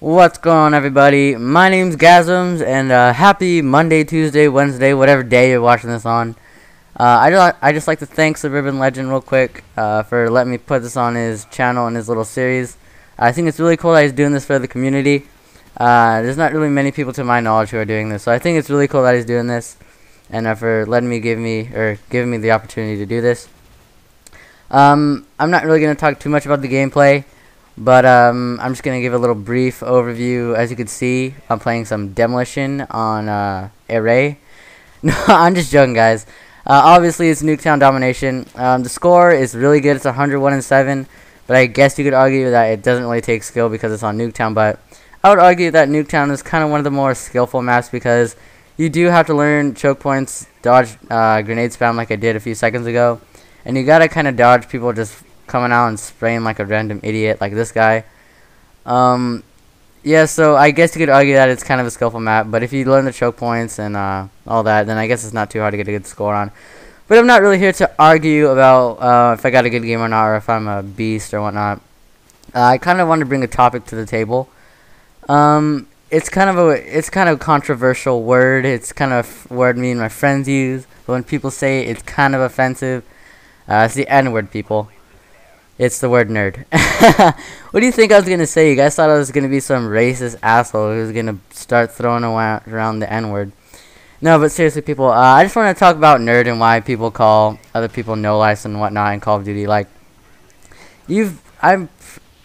What's going on, everybody? My name's Gasms, and happy Monday, Tuesday, Wednesday, whatever day you're watching this on. I just like to thank SuburbanLegend real quick for letting me put this on his channel and his little series. I think it's really cool that he's doing this for the community. There's not really many people to my knowledge who are doing this, so I think it's really cool that he's doing this, and for letting me giving me the opportunity to do this. I'm not really gonna talk too much about the gameplay. But I'm just going to give a little brief overview. As you can see, I'm playing some Demolition on Array. No, I'm just joking, guys. Obviously, it's Nuketown Domination. The score is really good. It's 101-7. But I guess you could argue that it doesn't really take skill because it's on Nuketown. But I would argue that Nuketown is kind of one of the more skillful maps because you do have to learn choke points, dodge grenade spam like I did a few seconds ago. And you got to kind of dodge people just coming out and spraying like a random idiot like this guy. Yeah, so I guess you could argue that it's kind of a skillful map, but if you learn the choke points and all that, then I guess it's not too hard to get a good score on. But I'm not really here to argue about if I got a good game or not, or if I'm a beast or whatnot. I kind of want to bring a topic to the table. It's kind of a controversial word. It's kind of a word me and my friends use, but when people say it's kind of offensive, it's the N-word, people. It's the word nerd. What do you think I was going to say? You guys thought I was going to be some racist asshole who was going to start throwing around the N-word. No, but seriously, people, I just want to talk about nerd and why people call other people no-life and whatnot in Call of Duty. Like, I'm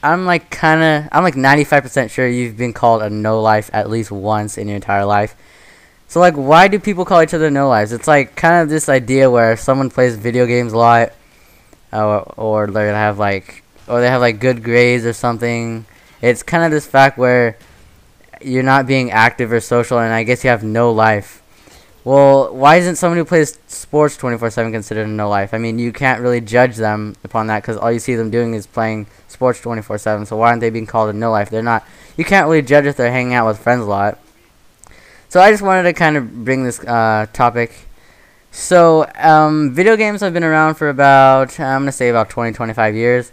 like 95% sure you've been called a no-life at least once in your entire life. So, like, why do people call each other no-lives? It's like kind of this idea where someone plays video games a lot, or they have like good grades or something. It's kind of this fact where you're not being active or social, and I guess you have no life. Well, why isn't someone who plays sports 24/7 considered a no life? I mean, you can't really judge them upon that because all you see them doing is playing sports 24/7. So why aren't they being called a no life? They're not. You can't really judge if they're hanging out with friends a lot. So I just wanted to kind of bring this topic. So, video games have been around for about, I'm going to say about 20-25 years.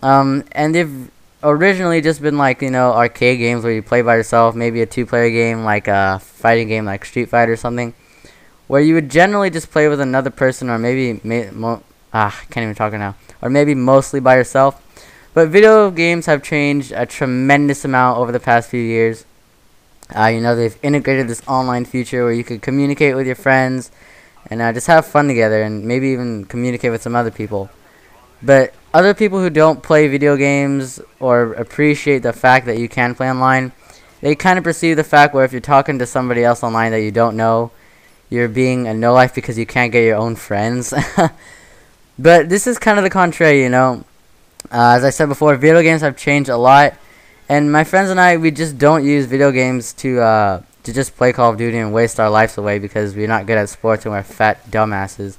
And they've originally just been like, you know, arcade games where you play by yourself, maybe a two-player game like a fighting game like Street Fighter or something, where you would generally just play with another person or maybe, can't even talk now, or maybe mostly by yourself. But video games have changed a tremendous amount over the past few years. You know, they've integrated this online feature where you could communicate with your friends and just have fun together and maybe even communicate with some other people. But other people who don't play video games or appreciate the fact that you can play online, they kind of perceive the fact where if you're talking to somebody else online that you don't know, you're being a no-life because you can't get your own friends. But this is kind of the contrary, you know. As I said before, video games have changed a lot. And my friends and I, we just don't use video games to just play Call of Duty and waste our lives away because we're not good at sports and we're fat dumbasses.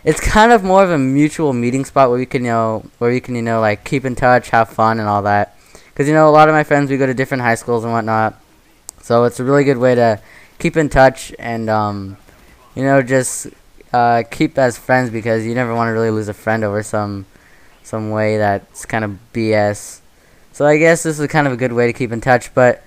It's kind of more of a mutual meeting spot where we can, like keep in touch, have fun, and all that. Because, you know, a lot of my friends, we go to different high schools and whatnot. So it's a really good way to keep in touch and, you know, just keep as friends because you never want to really lose a friend over some way that's kind of BS. So I guess this is kind of a good way to keep in touch, but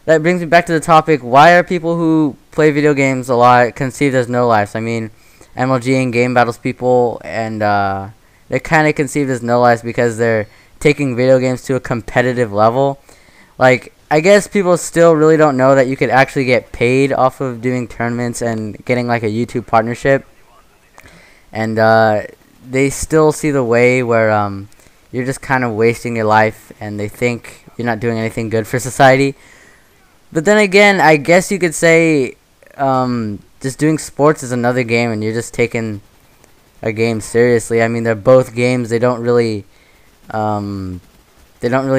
that brings me back to the topic, why are people who play video games a lot conceived as no-lives? I mean, MLG and game battles people, and they're kind of conceived as no-lives because they're taking video games to a competitive level. Like, I guess people still really don't know that you could actually get paid off of doing tournaments and getting like a YouTube partnership. And they still see the way where you're just kind of wasting your life and they think you're not doing anything good for society. But then again, I guess you could say just doing sports is another game and you're just taking a game seriously. I mean, they're both games. They don't really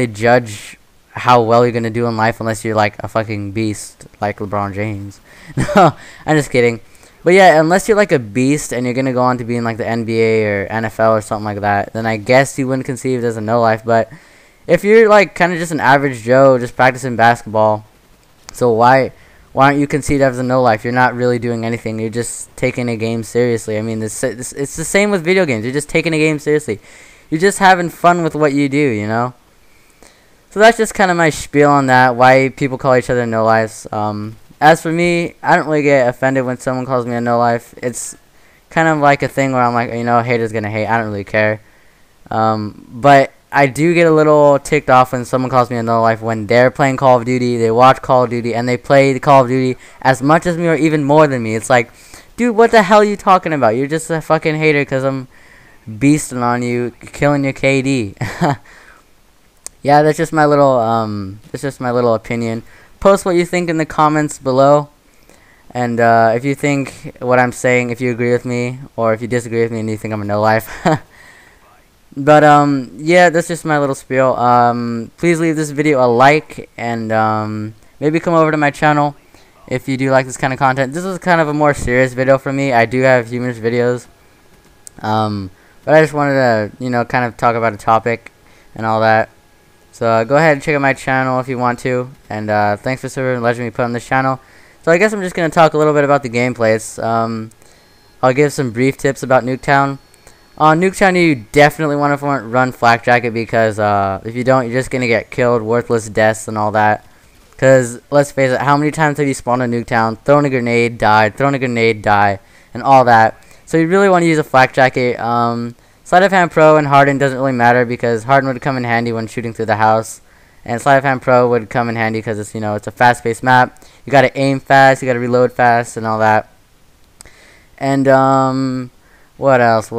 judge how well you're going to do in life unless you're like a fucking beast like LeBron James. No, I'm just kidding. But yeah, unless you're like a beast and you're going to go on to be in like the NBA or NFL or something like that, then I guess you wouldn't conceive it as a no-life. But if you're like kind of just an average Joe just practicing basketball, so why aren't you conceived as a no-life? You're not really doing anything. You're just taking a game seriously. I mean, it's the same with video games. You're just taking a game seriously. You're just having fun with what you do, you know? So that's just kind of my spiel on that, why people call each other no lives. As for me, I don't really get offended when someone calls me a no life. It's kind of like a thing where I'm like, you know, haters gonna hate. I don't really care. But I do get a little ticked off when someone calls me a no life when they're playing Call of Duty, they watch Call of Duty, and they play the Call of Duty as much as me or even more than me. It's like, dude, what the hell are you talking about? You're just a fucking hater because I'm beasting on you, killing your KD. Yeah, that's just my little opinion. Post what you think in the comments below, and if you think what I'm saying, if you agree with me, or if you disagree with me and you think I'm a no life. But yeah, that's just my little spiel. Please leave this video a like, and maybe come over to my channel if you do like this kind of content. This is kind of a more serious video for me. I do have humorous videos, but I just wanted to, you know, kind of talk about a topic and all that. So go ahead and check out my channel if you want to, and thanks for SuburbanLegend me put on this channel. So I guess I'm just gonna talk a little bit about the gameplays. I'll give some brief tips about Nuketown. On Nuketown, you definitely want to run Flak Jacket, because if you don't, you're just gonna get killed, worthless deaths and all that. Because let's face it, how many times have you spawned on Nuketown, thrown a grenade, died, thrown a grenade, die, and all that? So you really want to use a Flak Jacket. Sleight of Hand Pro and Harden doesn't really matter, because Harden would come in handy when shooting through the house, and Sleight of Hand Pro would come in handy because it's, you know, it's a fast-paced map. You gotta aim fast, you gotta reload fast, and all that. And what else?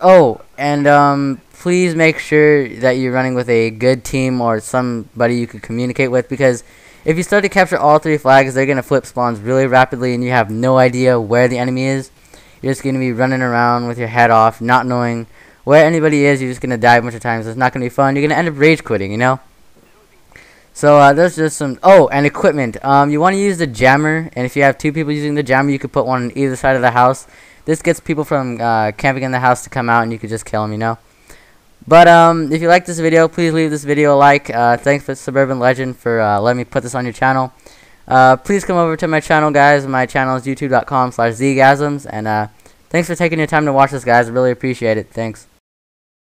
Oh, and please make sure that you're running with a good team or somebody you can communicate with, because if you start to capture all 3 flags, they're gonna flip spawns really rapidly, and you have no idea where the enemy is. You're just going to be running around with your head off, not knowing where anybody is. You're just going to die a bunch of times. It's not going to be fun. You're going to end up rage quitting, you know? So there's just some... Oh, and equipment. You want to use the jammer, and if you have 2 people using the jammer, you could put one on either side of the house. This gets people from camping in the house to come out, and you could just kill them, you know? But if you like this video, please leave this video a like. Thanks for SuburbanLegend for letting me put this on your channel. Please come over to my channel, guys. My channel is youtube.com/zgasms, and thanks for taking your time to watch this, guys. I really appreciate it. Thanks.